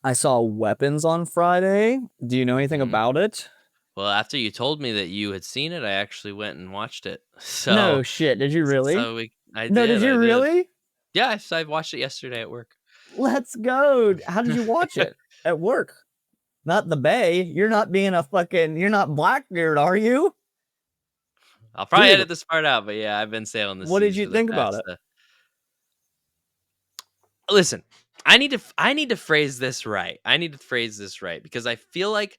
I saw Weapons on Friday. Do you know anything about it? Well, after you told me that you had seen it, I actually went and watched it. No shit. Did you really? I No, did did. you I did. really? Yeah, I watched it yesterday at work. Let's go. How did you watch it? At work? Not the Bay. You're not being a fucking. You're not Blackbeard, are you? I'll probably Dude, edit this part out, but yeah, I've been sailing the what did seas you for the think about past. it? Listen, I need to phrase this right. I need to phrase this right because I feel like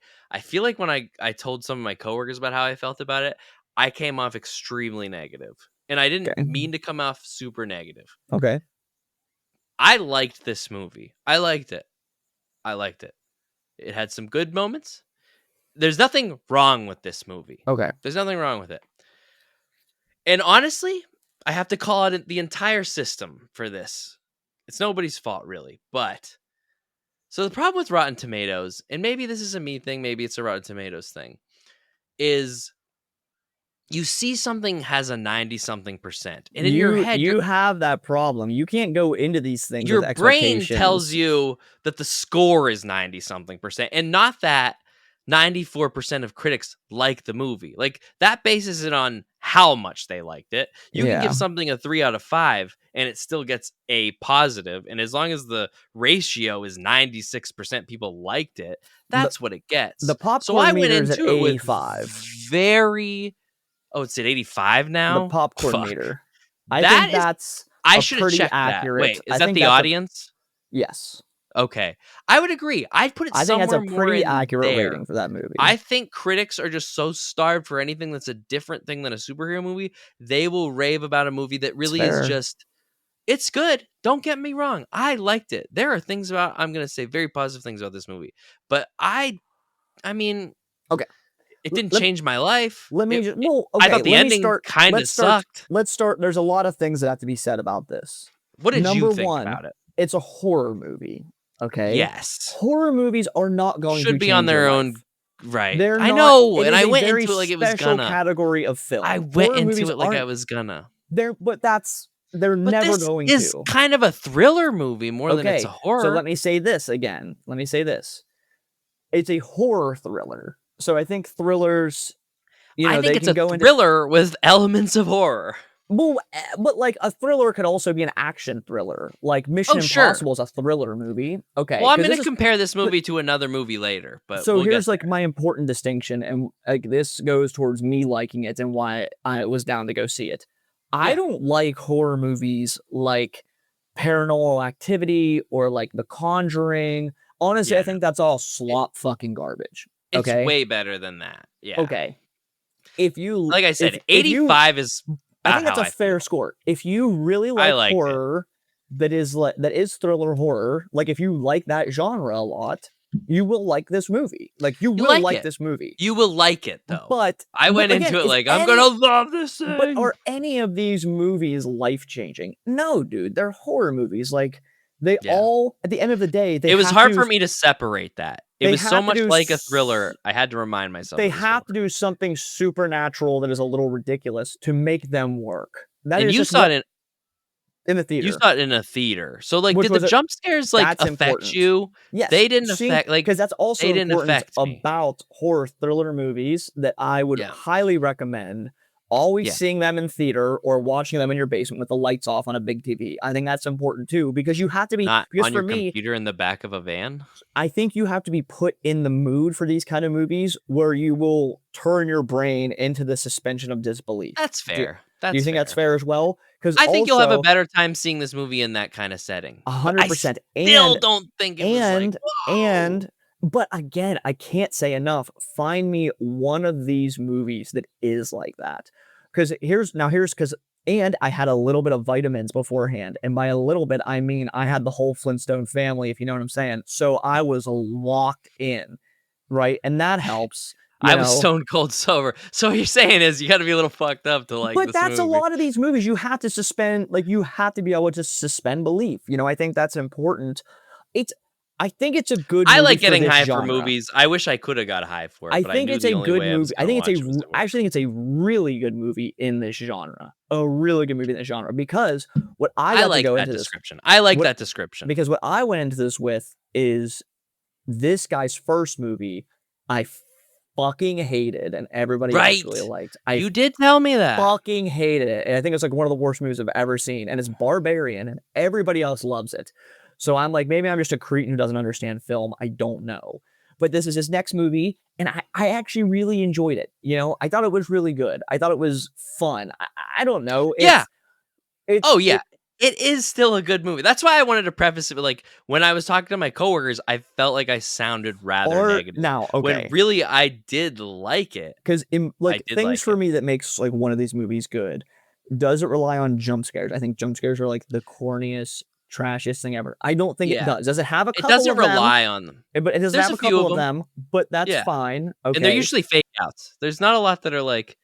when I told some of my coworkers about how I felt about it, I came off extremely negative, and I didn't Okay. mean to come off super negative. Okay. I liked this movie. I liked it. I liked it. It had some good moments. There's nothing wrong with this movie. Okay. There's nothing wrong with it. And honestly, I have to call it the entire system for this. It's nobody's fault, really. But so the problem with Rotten Tomatoes, and maybe this is a me thing, maybe it's a Rotten Tomatoes thing, is you see something has a 90-something%. And in your head, You have that problem. You can't go into these things your with brain tells expectations. you that the score is 90-something%, and not that 94% of critics like the movie. Like, that bases it on how much they liked it. You can give Yeah. something a 3 out of 5 and it still gets a positive, and as long as the ratio is 96% people liked it, The that's what it gets. the So I popcorn went meter is at into it with 85. very it's at 85 The now. popcorn Fuck. meter. I That think is that's I a should have pretty checked that. accurate. Wait, is I that think the that's a audience? yes. Okay. I would agree. I'd put it I think that's a somewhere more pretty in accurate there. rating for that movie. I think critics are just so starved for anything that's a different thing than a superhero movie. They will rave about a movie that It's really is fair. just, it's good. Don't get me wrong. I liked it. There are things about, I'm going to say very positive things about this movie. But I mean, Okay. it didn't Let, change my life. let me just well, I okay, thought the let me ending start. kind of sucked. Let's start. There's a lot of things that have to be said about this. What did you Number think one, about it? it's a horror movie. Okay. Yes. Horror movies are not going Should to be on change your their life. own. Right. They're I not. know. It And is I a went very into it like it was special gonna. category of I film. went Horror into movies it like I aren't was gonna. they're But never this going is to. kind of a thriller movie more than it's a Okay. So horror. let me say this again. Let me say this. It's a horror thriller. So I think thrillers, I think they it's can a go into thriller with elements of horror. well, but like a thriller could also be an action thriller. Like Mission Oh, sure. Impossible is a thriller movie. Okay, Well, I'm because going this to is compare this but movie to another movie later, but so we'll get here's like there. my important distinction, and like this goes towards me liking it and why I was down to go see it. I Yeah. don't like horror movies like Paranormal Activity or like The Conjuring. Honestly, I Yeah. think that's all slop fucking garbage. It's Okay, way better than that. Yeah. okay. If you Like I said, if you 85 is I about think that's how a I feel. fair score. If you really I like liked it. horror that is thriller horror, like if you like that genre a lot, you will like this movie. Like you You will like like it. this movie. You will like it, though. I But went again, into it is like, I'm going any to love this but thing. are any of these movies life-changing? No, dude, they're horror movies. Like they Yeah. all at the end of the day, It was hard for me to separate that. It they was so have to much do like a thriller, I had to remind myself they it was have horror. to do something supernatural that is a little ridiculous to make them work. That And is just what in the you theater, saw it in a theater. So, like, which did the was jump scares, like, that's affect important. you? Yes, They didn't see, affect like, because that's they also didn't important affect me. about horror thriller movies that I would Yeah. highly recommend always Yeah. seeing them in theater or watching them in your basement with the lights off on a big TV. I think that's important too because you have to be Not because on for your me, computer in the back of a van? I think you have to be put in the mood for these kind of movies where you will turn your brain into the suspension of disbelief. That's Do, fair. do you That's think that's fair. fair as well? Because I think you'll have a also better time seeing this movie in that kinda setting. But I 100% still don't think it was like, "Whoa!" and but again, I can't say enough. Find me one of these movies that is like that. Here's because and I had a little bit of vitamins beforehand, and by a little bit, I mean I had the whole Flintstone family, if you know what I'm saying. So I was locked in, right? And that helps, you I was know. stone cold sober. So what you're saying is you gotta be a little fucked up to like But this that's a movie. lot of these movies. You have to suspend, like you have to be able to suspend belief. I think that's important. It's I think it's a good I movie like for getting this high for genre. movies. I wish I coulda got high for it, I but I think knew it's the a only good way I was movie. I gonna think watch it was at I work. actually think it's a really good movie in this genre. A really good movie in this genre because what I I got to like go that into this description. I like what that description. because what I went into this with is This guy's first movie, I fucking hated, and everybody else really Right. liked. I You did tell me that. fucking hated it, and I think it's, like, one of the worst movies I've ever seen, and it's Barbarian, and everybody else loves it. So I'm like, maybe I'm just a cretin who doesn't understand film, I don't know. But this is his next movie, and I actually really enjoyed it, you know? I thought it was really good. I thought it was fun. I don't know, Yeah. it's Oh, yeah. it It is still a good movie. That's why I wanted to preface it with, like, when I was talking to my coworkers, I felt like I sounded rather are negative, now, when okay. really I did like it. 'Cause in I like, did things like for it. me that makes, like, one of these movies good, does it rely on jump scares? I think jump scares are, like, the corniest, trashiest thing ever. I don't think it Yeah. does. Does it have a It couple doesn't of them? rely on them. But it does There's have a a few couple of of them. them, but that's Yeah. fine, And they're okay. usually fake outs. There's not a lot that are like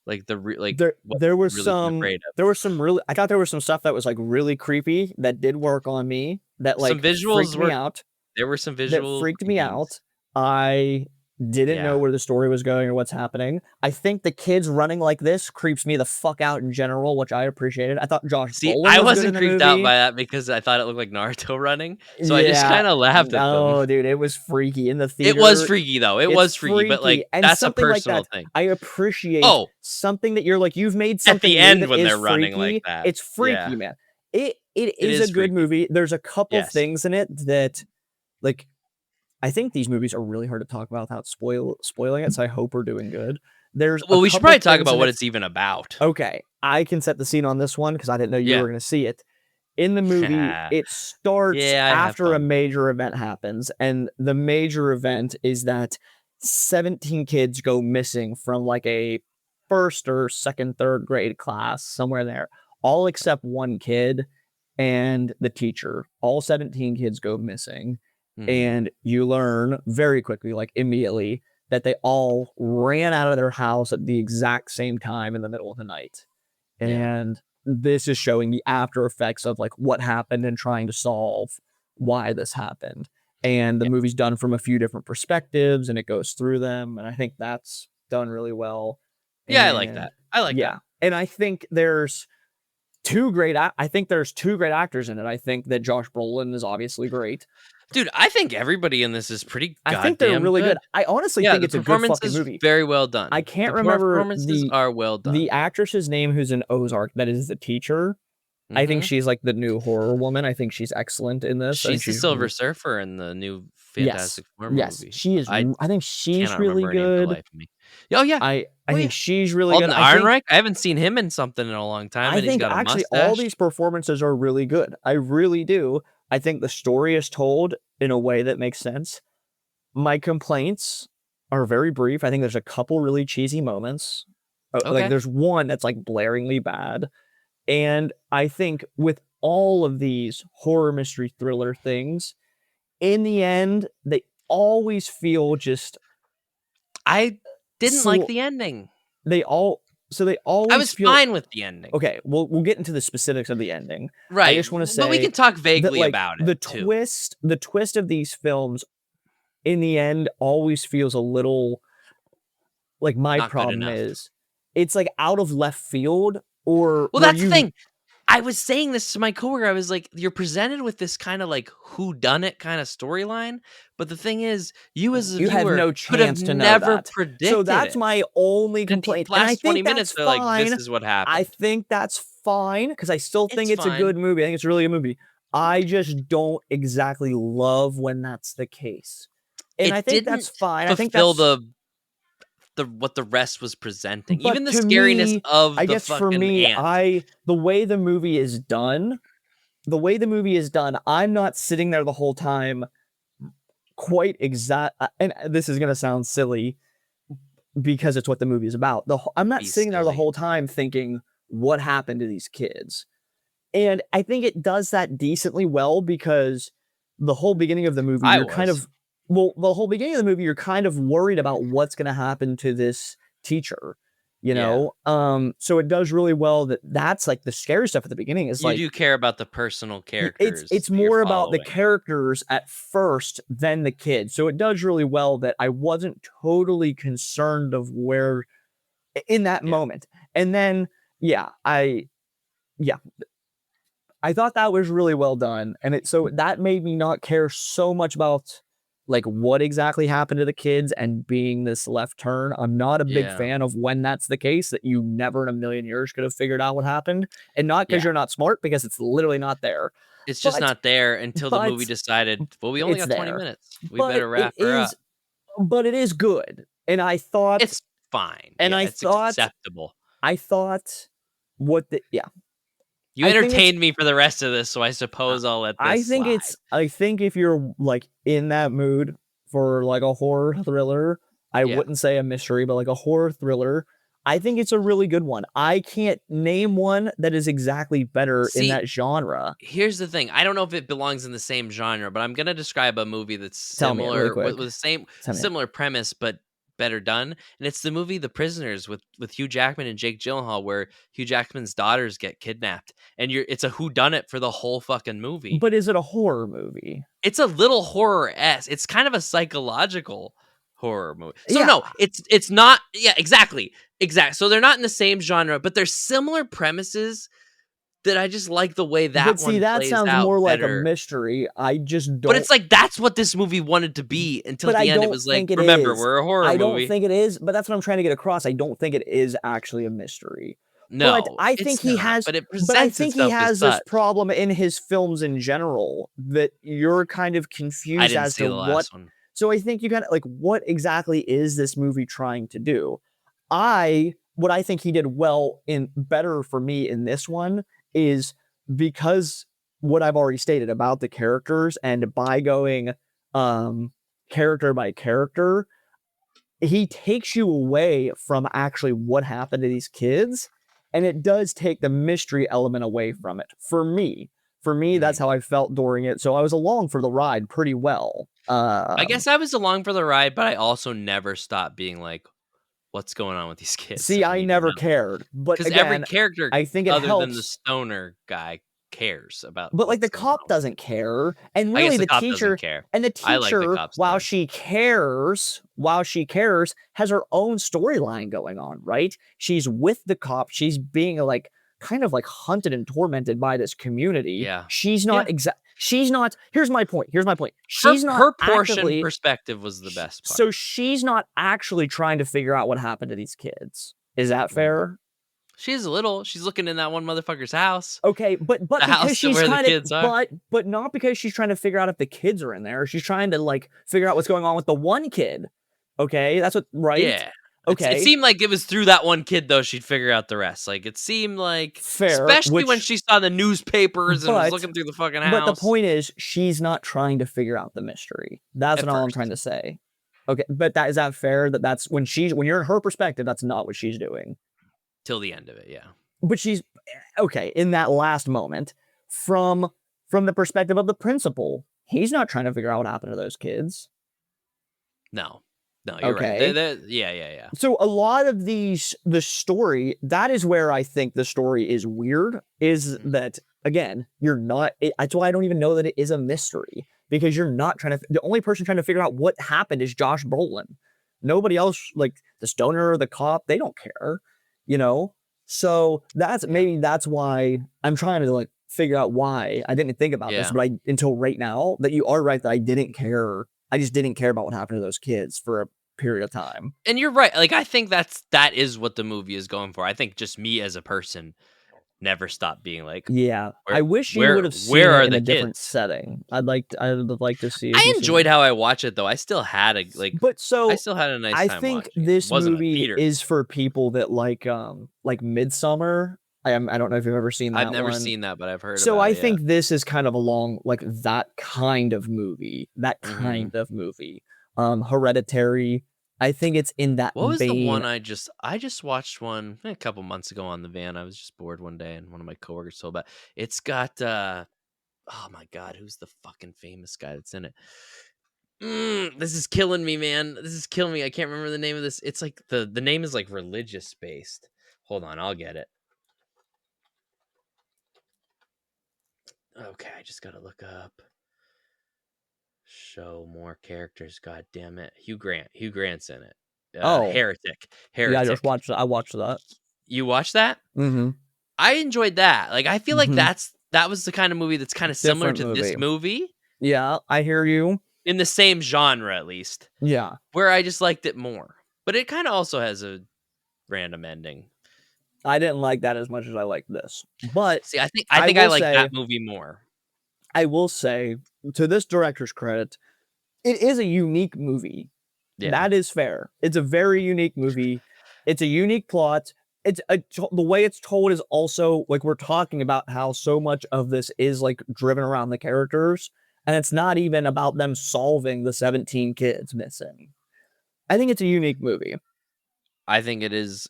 There what there you was really be some afraid of. there was some really I thought there was some stuff that was, like, really creepy that did work on me, that, Some like, visuals freaked me were out. There were some That visual freaked me thinking. out. I didn't know Yeah. where the story was going or what's happening. I think the kids running like this creeps me the fuck out in general, which I appreciated. I thought Josh See, Brolin I was good in wasn't the creeped out movie. by that because I thought it looked like Naruto running, so I just Yeah. kinda laughed at them. No, dude, it was freaky in the It was theater. freaky, though. It It's was freaky, but, freaky, like, and that's a something like personal that, thing. I appreciate Oh, something that you're like, you've made at the something new end that when is they're running like freaky. that. It's Yeah. freaky, man. It It is a is good freaky. movie. There's a couple Yes. things in it that, like, I think these movies are really hard to talk about without spoiling it, so I hope we're doing good. There's a Well, we should couple probably talk things about in what it. it's even about. Okay, I can set the scene on this one because I didn't know you Yeah. were gonna see it. In the movie, it starts Yeah, I have after a fun. major event happens, and the major event is that 17 kids go missing from, like, a 1st or 2nd, 3rd grade class, somewhere there, all except 1 kid and the teacher. All 17 kids go missing, Mhm. and you learn very quickly, like, immediately, that they all ran out of their house at the exact same time in the middle of the night. Yeah. And this is showing the after effects of, like, what happened and trying to solve why this happened. And the Yeah. movie's done from a few different perspectives, and it goes through them, and I think that's done really well. Yeah, I like And that. I like that. yeah, and I think there's 2 great actors in it. I think that Josh Brolin is obviously great. Dude, I think everybody in this is pretty I think they're goddamn really good. good. I honestly Yeah, think the it's a good performance fucking is movie. very well I done. can't The remember performances are well the done. actress's name who's in Ozark that is the teacher. I think Mhm. she's, like, the new horror woman. I think she's excellent in this. I think She's the she's Silver Surfer in the new yes. Fantastic Four Yes. movie. She is I I think she's cannot really remember her name for the good. life of me. Oh, yeah. I Oh, think yeah. she's really good. Alden Ehrenreich? I haven't seen him in something in a long time, I and he's think got a actually all mustache. these performances are really good. I really do. I think the story is told in a way that makes sense. My complaints are very brief. I think there's a couple really cheesy moments. Like, Okay. there's one that's, like, blaringly bad. And I think with all of these horror mystery thriller things, in the end, they always feel just I didn't like sl the ending. they all so they I always was feel fine with the ending. okay, we'll get into the specifics of the ending. I Right, just wanna but we say can talk that, vaguely like, about it too. the twist of these films in the end always feels a little like, my Not good problem enough. is, it's, like, out of left field or Well, where that's the you thing. I was saying this to my coworker. I was like, "You're presented with this kinda, like, who done it kinda storyline, but the thing is, you as a you have viewer no could have chance to know never that. So predicted that's it." my only And the complaint, and I last 20 think that's minutes, they're like, "This fine. is what I happened." think that's fine because I still think It's it's a fine. good movie. I think it's really a movie. I just don't exactly love when that's the case. And I It think that's didn't fine. I think fulfill that's the what the rest was presenting. Even but the to scariness me, of I the guess for fucking me, ant. the way the movie is done I'm not sitting there the whole time quite exact and this is gonna sound silly because it's what the movie is about. I'm not Be sitting there the silly. whole time thinking, "What happened to these kids?" And I think it does that decently well because the whole beginning of the movie, I you're kind was. of the whole beginning of the movie, you're kind of worried about what's gonna happen to this teacher, you Yeah. know? So it does really well that's, like, the scary stuff at the beginning is, You like, do care about the personal it's characters it's that you're more about the following. characters at first than the kids. So it does really well that I wasn't totally concerned of where in that Yeah. moment. And then, yeah, yeah, I thought that was really well done, and so that made me not care so much about. like what exactly happened to the kids and being this left turn. I'm not a big Yeah. fan of when that's the case, that you never in a million years could have figured out what happened. And not because Yeah. you're not smart, because it's literally not there. It's just But not there until the movie but decided, well, we only it's got 20 there. minutes. We But better wrap her up. it is good. And It's fine. I Yeah, it's thought acceptable. I thought what the yeah. You I think it's entertained me for the rest of this, so I suppose I'll let this slide. I think if you're like in that mood for like a horror thriller, I Yeah. wouldn't say a mystery, but like a horror thriller, I think it's a really good one. I can't name one that is exactly better in See, that genre. here's the thing. I don't know if it belongs in the same genre, but I'm gonna describe a movie that's Tell me it really similar with, quick. with the same Tell me it. similar premise, but better done. And it's the movie The Prisoners with Hugh Jackman and Jake Gyllenhaal, where Hugh Jackman's daughters get kidnapped, and it's a whodunit for the whole fucking movie. But is it a horror movie? It's a little horror-esque. It's kind of a psychological horror movie. So Yeah. no, it's not. Yeah, exactly, exact. So they're not in the same genre, but they're similar premises that I just like the way But that see, one that plays sounds out more like a better. mystery. I just But don't it's like that's what this movie wanted to be until but at I the end it don't was like, think it remember, is. we're a horror I don't movie. think it is, but that's what I'm trying to get across. I don't think it is actually a mystery. But No, it's not, but it I presents think he itself as has this such. problem in his films in general that you're kind of I confused didn't as see to the what last one. so I think you gotta like, what exactly is this movie trying to do? What I think he did well in better for me in this one is because what I've already stated about the characters and by going, um, character by character, he takes you away from actually what happened to these kids, and it does take the mystery element away from it. For me, that's Mhm. how I felt during it. So I was along for the ride pretty well. I guess I was along for the ride, but I also never stopped being like, what's going on with these kids? See, I I need to never know. cared, but Because every again, character I think it other than the helps. stoner guy cares about But like the what's going cop on with doesn't care, and I guess really the cop doesn't care. the I like the teacher, cop's done. while she cares, has her own storyline going on, right? She's with the cop. She's being like kind of like hunted and tormented by this community. Yeah. She's Yeah. not exact. She's not. Here's my point. Here's my point. Her She's not her portion actively. perspective was the best part. So she's not actually trying to figure out what happened to these kids. Is that Mm. fair? She's she's looking in that one motherfucker's house. Okay, but The because house that she's where the trying to kids are. but not because she's trying to figure out if the kids are in there. She's trying to, like, figure out what's going on with the one kid. Okay? That's what right? Yeah. It Okay. seemed like it was through that one kid, though, she'd figure out the rest. Like, it seemed like Fair, especially when she saw the newspapers and was but looking through the fucking but the house. point is she's not trying to figure out the mystery. That's At what all I'm trying first. to say. Okay, but is that fair that's when you're in her perspective, that's not what she's doing. Till the end of it, yeah. But she's okay, in that last moment, from the perspective of the principal, he's not trying to figure out what happened to those kids. No. No, you're right. Okay. Yeah, yeah, yeah. So a lot of the story, that is where I think the story is weird, is that, again, you're not, that's why I don't even know that it is a mystery, because you're not trying to, the only person trying to figure out what happened is Josh Brolin. Nobody else, like the stoner or the cop, they don't care, you know? So maybe that's why I'm trying to like figure out why I didn't think about this, Yeah. but until right now, that you are right that I didn't care. I just didn't care about what happened to those kids for a period of time. And you're right. Like, I think that is what the movie is going for. I think just me as a person never stopped being like, Yeah, where I wish you would where have seen where it are in the a different kids? setting. I would like to see if I you've seen enjoyed it. how I watched it though. I still had But I so still had a nice I time think watching it. It this wasn't a movie theater. is for people that like Midsummer. I don't know if you've ever seen I've that never one. seen that, but I've heard So about I it, yeah. think this is kind of along like that kind of movie. Mhm. Hereditary. I think it's in that What was the vein. one I just watched one a couple months ago on the van. I was just bored one day and one of my coworkers told about. It's got oh my god, who's the fucking famous guy that's in it? This is killing me, man. This is killing me. I can't remember the name of this. It's like the name is like religious based. Hold on, I'll get it. Okay, I just gotta look up. Show more characters. God damn it, Hugh Grant. Hugh Grant's in it. Oh, Heretic. yeah, Heretic. I watched that. You watched that? Mhm. I enjoyed that. Like, I feel like Mhm. that was the kind of movie that's kind of similar Different to this movie. movie. Yeah, I hear you. in the same genre at least, Yeah. where I just liked it more. But it kind of also has a random ending. I didn't like that as much as I liked this. But See, I I think I will like say that movie more. I will say, to this director's credit, it is a unique movie. Yeah. That is fair. It's a very unique movie. It's a unique plot. The way it's told is also like we're talking about how so much of this is like driven around the characters, and it's not even about them solving the 17 kids missing. I think it's a unique movie. I think it is.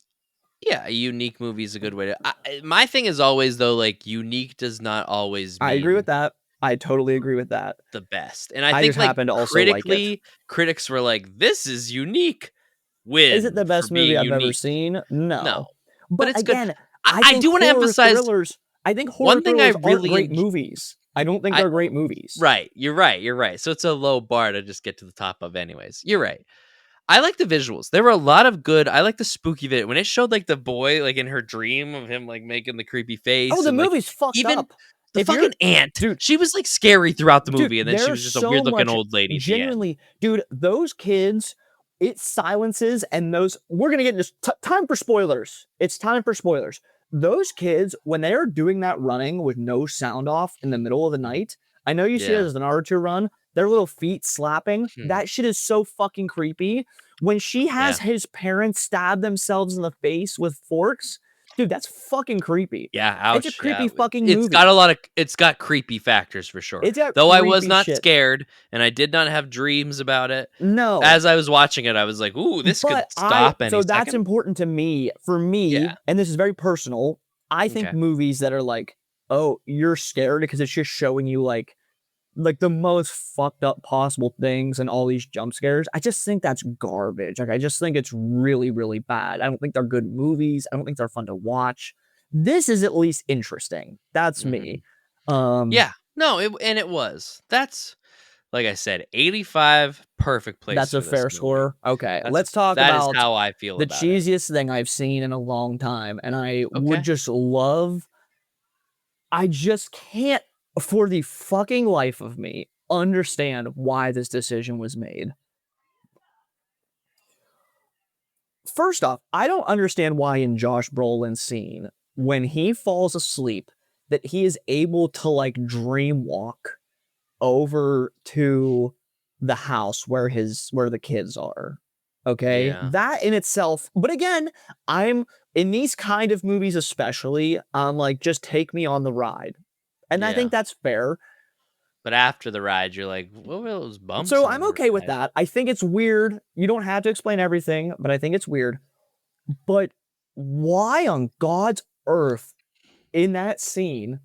Yeah, a unique movie is a good way to. My thing is always though, like unique does not always I agree mean with that. I totally agree with that. the best. And I I think just like happen to also like it. critically, critics were like, "This is unique." Is it Win the for best movie being I've ever unique. seen? No, No. but But it's good. again, I, I I think do want to emphasize horror one thing I thrillers aren't really great enjoy. movies. I don't think I they're great movies. Right, you're right, you're right. So it's a low bar to just get to the top of, anyways. You're right. I like the visuals. There were a lot of good. I like the spooky bit when it showed like the boy like in her dream of him like making the creepy Oh, face the and like movie's fucked even up. the If you're fucking aunt. dude, She was like scary throughout the dude, movie, and then she there's was just a so weird looking much old lady at the end. genuinely, dude, those kids, it silences and those we're gonna get this time for spoilers. It's time for spoilers. Those kids, when they are doing that running with no sound off in the middle of the Mhm. night, I know you see it Yeah. as an Naruto run, their little feet slapping. Hmm. That shit is so fucking creepy. When she has Yeah. his parents stab themselves in the face with forks, dude, that's fucking creepy. Yeah. It's a Ouch. Yeah. creepy fucking It's got movie. a lot of. It's got creepy factors for sure. It's a Though I was creepy not shit. scared, and I did not have dreams about it. No, As I was watching it, I was like, "Ooh, this could but stop any so that's second." important to me. For Yeah. me, and this is very personal, I think Okay. movies that are like, oh, you're scared because it's just showing you like the most fucked up possible things and all these jump scares. I just think that's garbage. Like I just think it's really, really bad. I don't think they're good movies. I don't think they're fun to watch. This is at least interesting. That's Hmm. me. Um, Yeah. No, it was. That's like I said, 85, perfect place that's a for this fair movie. score. Okay, let's talk That is about how I feel the about it. cheesiest thing I've seen in a long time, and I would Okay. just love I just can't, for the fucking life of me, understand why this decision was made. First off, I don't understand why in Josh Brolin's scene, when he falls asleep, that he is able to like dream walk over to the house where the kids are. Okay? Yeah. That in itself, but again, I'm in these kind of movies especially, I'm like just take me on the ride. And I Yeah. think that's fair. But after the ride, you're like, what were those bumps So on I'm the okay with ride? that. I think it's weird. You don't have to explain everything, but I think it's weird. But why on God's earth in that scene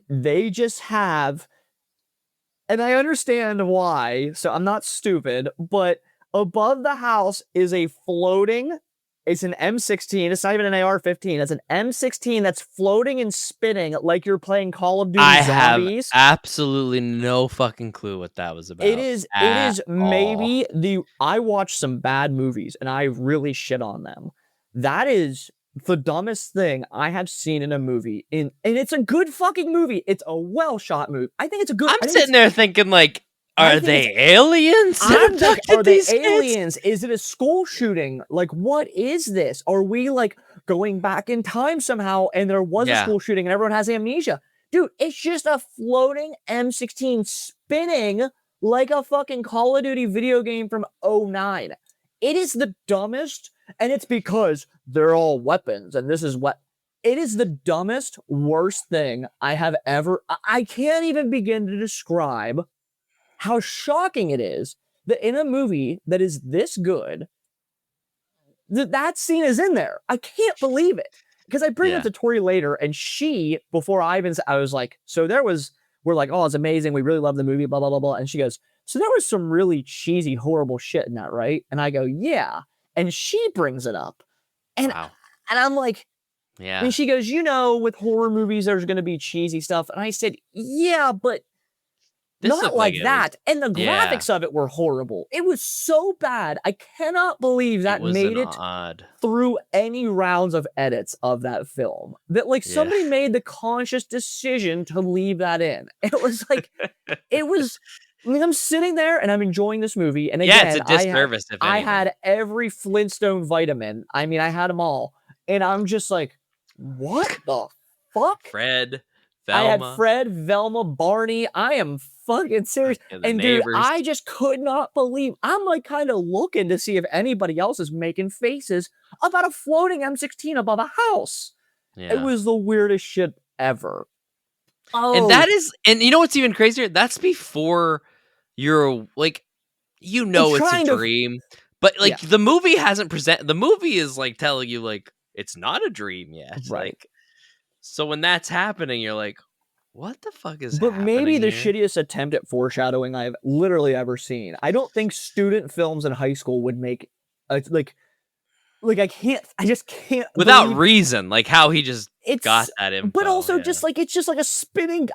they just have, and I understand why, so I'm not stupid, but above the house is a floating, it's an M16, it's not even an AR-15, it's an M16 that's floating and spinning like you're playing Call of Duty I have Zombies. absolutely no fucking clue what that was about It at is all. maybe the I watch some bad movies and I really shit on them. That is the dumbest thing I have seen in a movie and it's a good fucking movie. It's a well shot movie. I'm sitting there thinking, like, I are think it's they aliens that I'm like, are abducted they these kids? aliens? Is it a school shooting? Like, what is this? Are we like going back in time somehow and there was a Yeah. school shooting and everyone has amnesia? Dude, it's just a floating M16 spinning like a fucking Call of Duty video game from '09. It is the dumbest, and it's because they're all weapons, and this is what it is the dumbest, worst thing I have ever. I can't even begin to describe how shocking it is that in a movie that is this good, that scene is in there. I can't believe it. Because I bring it up Yeah. to Tori later, and she, before I was like, so there was, we're like, oh, it's amazing. We really love the movie, blah, blah, blah, blah. And she goes, so there was some really cheesy, horrible shit in that, right? And I go, yeah. And she brings it up. And Wow. and I'm like, Yeah. and she goes, you know, with horror movies, there's gonna be cheesy stuff. And I said, yeah, but This not looked like like it was. that. And the Yeah. graphics of it were horrible. It was so bad. I cannot believe It that was made an it odd. through any rounds of edits of that film. That like Yeah. somebody made the conscious decision to leave that in. It was like it was Like, I'm sitting there and I'm enjoying this movie, and Yeah, it's again, a disservice, if I anything. had every Flintstone vitamin. I mean, I had them all, and I'm just like, "What the fuck?" Fred, I had Velma, Fred, Velma, Barney. I am fucking serious. yeah, the And dude, neighbors. I just could not believe. I'm like kind of looking to see if anybody else is making faces about a floating M16 above a house. It Yeah. was the weirdest shit ever. And Oh, that is and you know what's even crazier? That's before you're, like, it's it's a trying to, dream, but, yeah, like, the movie is, like, telling you, like, it's not a dream yet, right. like, so when that's happening, you're like, "What the fuck is But happening maybe the here?" shittiest attempt at foreshadowing I've literally ever seen. I don't think student films in high school would make like I just can't Without believe reason, like, how he just got it's, that but info, also yeah. just like it's just like a spinning.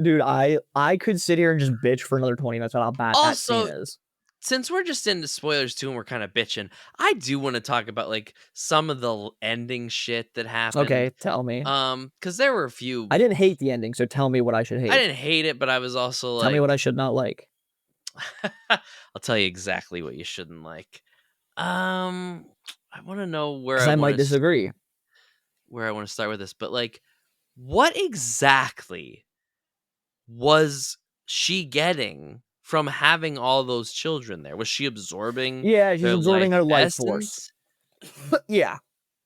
Dude, I could sit here and just bitch for another 20 minutes about how bad that scene Also, is. since we're just into spoilers too and we're kinda bitching, I do wanna talk about, like, some of the ending shit that happened, Okay, tell me. because there were a few. I didn't hate the ending, so tell me what I should I hate. didn't hate it, but I was also Tell me what I like, should not like. I'll tell you exactly what you shouldn't like. Um, I wanna know Because I might disagree. where I wanna start with this, but, like, what exactly was she getting from having all those children there? Was she absorbing Yeah, she's their life absorbing her life force. essence? Yeah,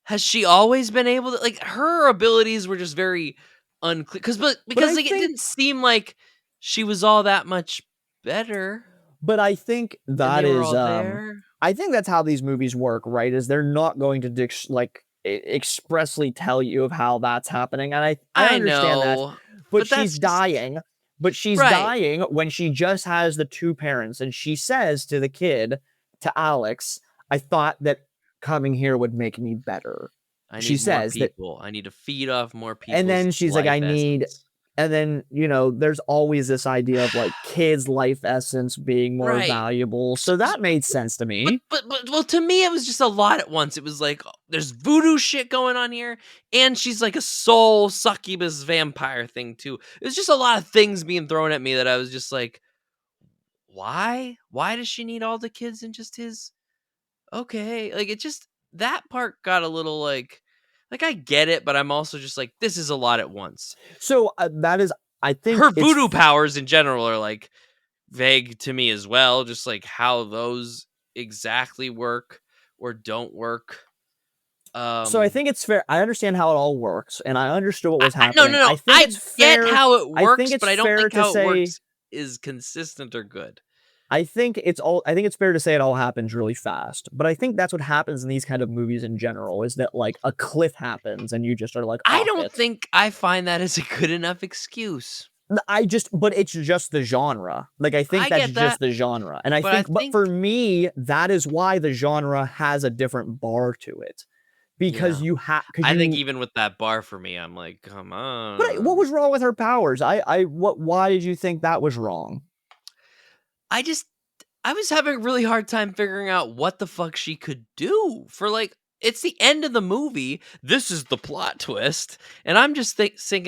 Has she always been able to, like, her abilities were just very unclear but because, like, it didn't seem like she was all that much better, I think and that they were is, all there. I think that's how these movies work, right? Is they're not going to expressly tell you of how that's happening, and I I understand that, know, but but that's just she's right. dying when she just has the 2 parents, and she says to the kid, to Alex, "I thought that coming here would make me better." I She need more says that, people. I need to feed off more and people's then she's like, life "I need," essence. and then, there's always this idea of, like, kids' life essence being more Right. valuable, so that made sense to me. Well, to me, it was just a lot at once. It was like, there's voodoo shit going on here, and she's like a soul succubus vampire thing too. It was just a lot of things being thrown at me that I was just like, why? Why does she need all the kids and just his? Okay, like it just that part got a little like I get it, but I'm also just like, this is a lot at once. So, that is, I think Her it's voodoo powers in general are like vague to me as well, just like how those exactly work or don't work. so I Um think it's fair. I understand how it all works, and I understood what was no, happening. no, no. I get how it I think works, it's but I don't fair think to how it say works is consistent or good. I think it's fair to say it all happens really fast, but I think that's what happens in these kind of movies in general, is that, like, a cliff happens and you just are like, I "Off don't it." think I find that as a good enough excuse. But it's just the genre. Like, I think I that's get that, just the genre, and I but I think but think for me, that is why the genre has a different bar to it, because yeah. you have because I think you even with that bar for me, I'm like, "Come what on." was wrong with her powers? Why did you think that was wrong? I just I was having a really hard time figuring out what the fuck she could do for like it's the end of the movie. This is the plot twist, and I'm just sitting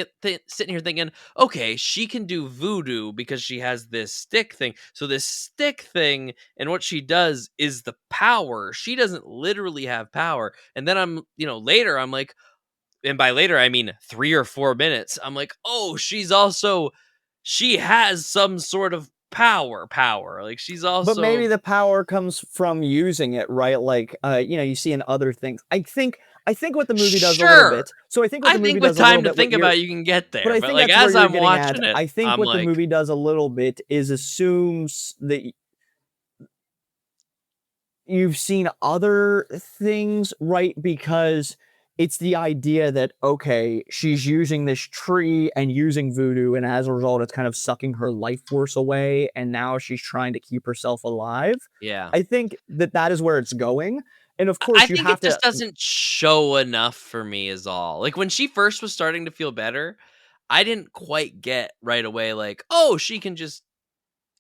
here thinking, okay, she can do voodoo because she has this stick thing. So this stick thing, and what she does is the power. She doesn't literally have power. And then later I'm like, and by later I mean 3 or 4 minutes. I'm like, oh, she has some sort of power. Like she's But maybe also the power comes from using it, right? Like, you see in other things. I think what the movie does a little sure. bit. So I think what I the movie think with does a little time to bit, what think you're about it, you can get but there. I But think like that's where as you're I'm getting at. watching it, I think I'm what the like, movie does a little bit is assumes that you've seen other things, right? Because it's the idea that, okay, she's using this tree and using voodoo, and as a result, it's kind of sucking her life force away, and now she's trying to keep herself alive. yeah. I think that that is where it's going. And of I course, you think have it to, just doesn't show enough for me is all. Like when she first was starting to feel better, I didn't quite get right away like, oh, she can just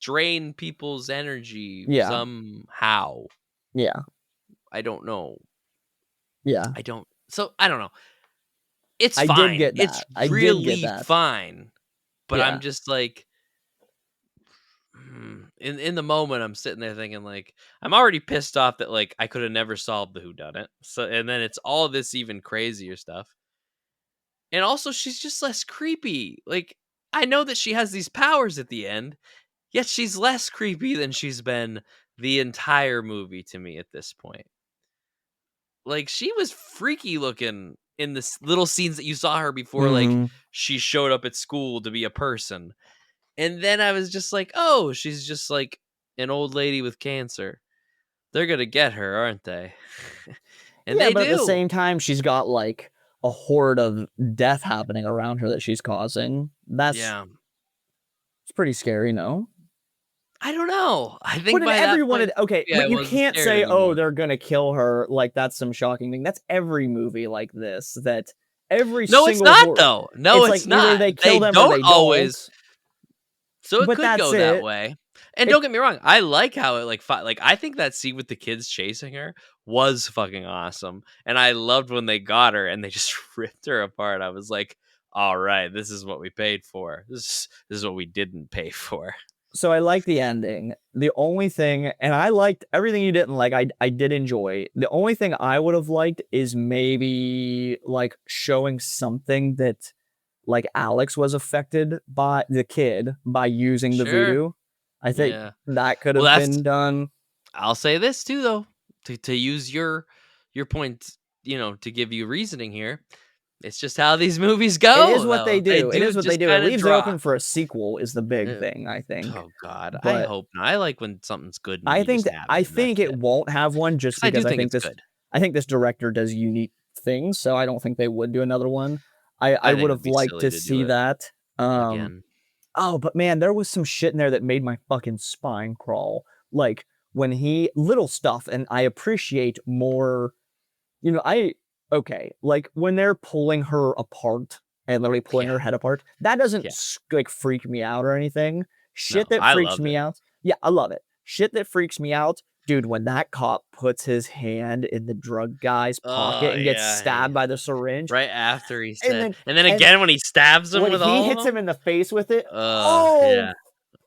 drain people's energy yeah, somehow. yeah, I don't know. yeah. I don't. So I don't know. It's I did fine. get It's that. I did get really that. fine. But I'm Yeah. just like, in the moment, I'm sitting there thinking, like, I'm already pissed off that, like, I coulda never solved the whodunit. So and then it's all this even crazier stuff. And also, she's just less creepy. Like, I know that she has these powers at the end, yet she's less creepy than she's been the entire movie to me at this point. Like, she was freaky looking in the little scenes that you saw her before, like, Mhm. she showed up at school to be a person. And then I was just like, "Oh, she's just like an old lady with cancer. They're gonna get her, aren't they?" And Yeah, they but at the do. same time, she's got, like, a horde of death happening around her that she's causing. That's Yeah. it's pretty scary, no? I don't know. I But think in by that every one point, of okay, yeah, I but you wasn't can't scared say, "Oh, anymore. they're gonna kill her," like, that's some shocking thing. That's every movie like this, that every No, it's single not horror though. No, it's like it's either not. they They kill them or don't they don't, always. So it but could that's go that it. way. And It don't get me wrong, I like how it like I think that scene with the kids chasing her was fucking awesome. And I loved when they got her and they just ripped her apart. I was like, "All right, this is what we paid for. This is what we didn't pay for." so I like the ending. The only thing and I liked everything you didn't like, I did enjoy. The only thing I would have liked is maybe, like, showing something that, like, Alex was affected by the kid by using the Sure. voodoo. I think Yeah. that could Well, have that's been done. I'll say this too though, to use your point, to give you reasoning here. It's just how these movies It is go what they though. They do. It do is what they just do. It kind of leaves it drop. open for a sequel is the big Uh, thing, I think. oh god, I But hope not. I like when something's good and you just have it I and that's think it it. won't have one just Because I do because think it's good. I think this director does unique things, so I don't think they would do another one. I I would think have it'd be liked silly to to do see it that. again. Oh, but man, there was some shit in there that made my fucking spine crawl. Like when he little stuff, and I appreciate more. I okay, like when they're pulling her apart and literally pulling Yeah, her head apart, that doesn't yeah. like freak me out or anything. Shit No, that I freaks loved me it. out, yeah, I love it. Shit that freaks me out, dude, when that cop puts his hand in the drug guy's Oh pocket and gets yeah, stabbed by the syringe, right after he and said, then and then and again when he stabs him when with he all hits of him them. in the face with it, oh Yeah.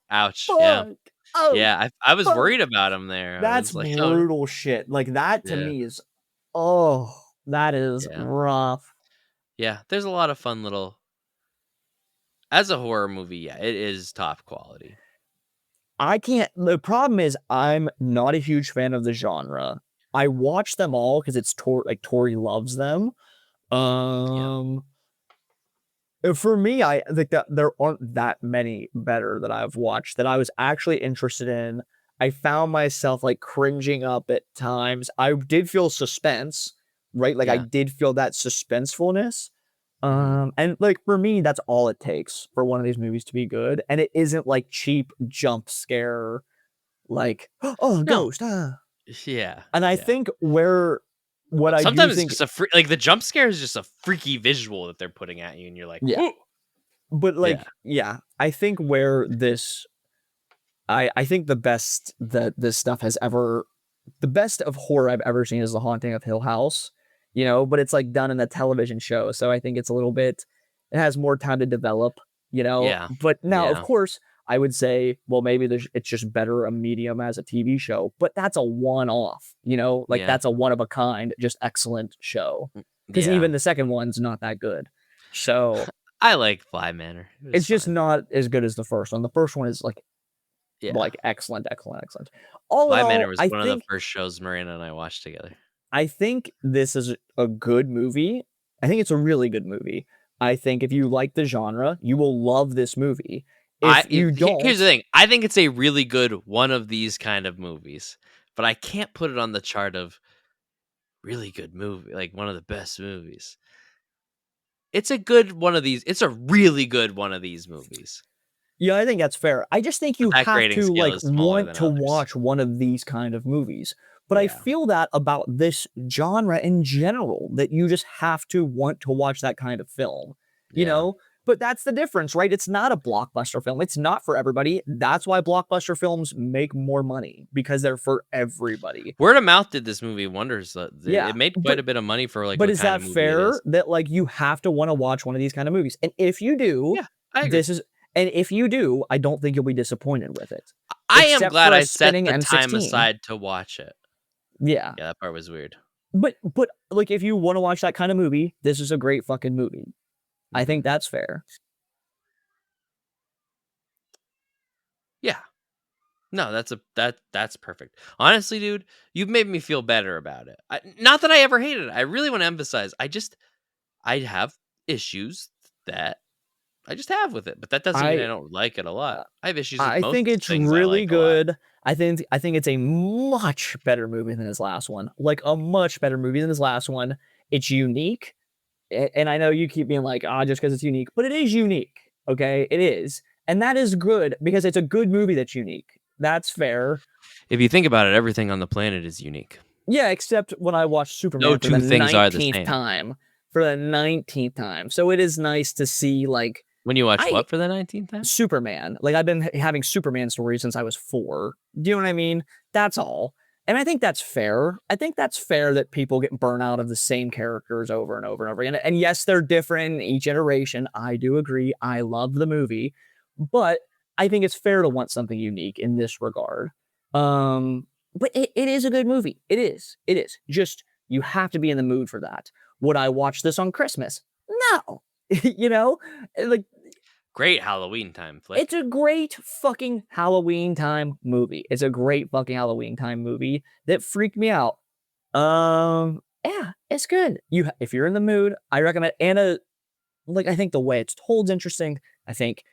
Ouch. Yeah. fuck, oh Yeah, I was fuck. worried about him there. I That's was like, "Oh, no." brutal shit. Like that to Yeah, me is oh, that is yeah, rough. yeah, there's a lot of fun little as a horror movie, yeah, it is top quality. I can't the problem is I'm not a huge fan of the genre. I watch them all because it's like Tori loves them. Yeah, Um, for me, I think that there aren't that many better that I've watched that I was actually interested in. I found myself like cringing up at times. I did feel suspense, right? Like I yeah, did feel that suspensefulness. mhm. And like for me, that's all it takes for one of these movies to be good. And it isn't like cheap jump scare, like, oh, a No, ghost. Ah. yeah, And I yeah. think where what I do Sometimes it's think, just like, the jump scare is just a freaky visual that they're putting at you, and you're like, yeah, "Ooh." but Yeah, like, yeah, I think where this I think the best that this stuff has ever the best of horror I've ever seen is The Haunting of Hill House, but it's like done in a television show. So I think it's a little bit it has more time to develop, yeah, But now, of yeah, course, I would say, well, maybe it's just better a medium as a TV show, but that's a one-off, like yeah, that's a one of a kind, just excellent show. Because yeah. even the second one's not that good. So I like Fly Manor. It was it's just fine. not as good as the first one. The first one is Yeah. like excellent, excellent, excellent. All in Fly Manor all, was one of the first shows Miranda and I watched together. I think this is a good movie. I think it's a really good movie. I think if you like the genre, you will love this movie. If you Here's don't, the thing. I think it's a really good one of these kind of movies, but I can't put it on the chart of really good movie, like one of the best movies. It's a good one of these. It's a really good one of these movies, yeah, I think that's fair. I just think but you that have grading to scale like is smaller want than to others. watch one of these kind of movies. But I Yeah, feel that about this genre in general, that you just have to want to watch that kind of film, you yeah. know? But that's the difference, right? It's not a blockbuster film. It's not for everybody. That's why blockbuster films make more money because they're for everybody. Word of mouth did this movie wonders. Yeah, It made quite a bit of money for like but what is kind of that movie it fair is. that, like, you have to wanna watch one of these kind of movies? And if you do, Yeah, I agree. this is And if you do, I don't think you'll be disappointed with it, I am except glad for a I set spinning the time M16. aside to watch it. Yeah. Yeah, that part was weird. But, like, if you wanna watch that kinda movie, this is a great fucking movie. I think Mhm. that's fair. Yeah. No, that's perfect. Honestly, dude, you've made me feel better about it. Not that I ever hated it. I really want to emphasize. I have issues that I just have with it, but that doesn't mean I I don't like it a lot. uh, I have issues with I most think it's things I really like a lot. good. I think it's a much better movie than his last one, like, a much better movie than his last one. It's unique, and I know you keep being like, "Ah, just because it's unique," but it is unique, okay? It is, and that is good because it's a good movie that's unique. That's fair. If you think about it, everything on the planet is unique. Yeah, except when I watched No Superman for the two things are the 19th same. time. For the 19th time. So it is nice to see, like, When you watch I what for the 19th time? Superman. Like, I've been having Superman stories since I was 4. Do you know what I mean? That's all. And I think that's fair. I think that's fair that people get burnt out of the same characters over and over and over again. And yes, they're different in each iteration. I do agree. I love the movie. But I think it's fair to want something unique in this regard. But it is a good movie. It is. It is. Just you have to be in the mood for that. Would I watch this on Christmas? No. You know? Like, Great Halloween time it's flick. a great fucking Halloween time movie. It's a great fucking Halloween time movie that freaked me out. Yeah, it's good. If you're in the mood, I recommend. Anna, like, I think the way it's told's interesting. I think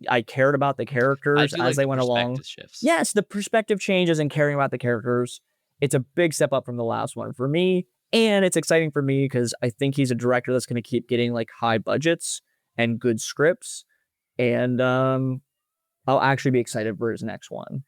I cared about the I characters do as like they the went along. perspective shifts. Yes, the perspective changes and caring about the characters. It's a big step up from the last one for me, and it's exciting for me because I think he's a director that's going to keep getting like high budgets and good scripts, and I'll actually be excited for his next one.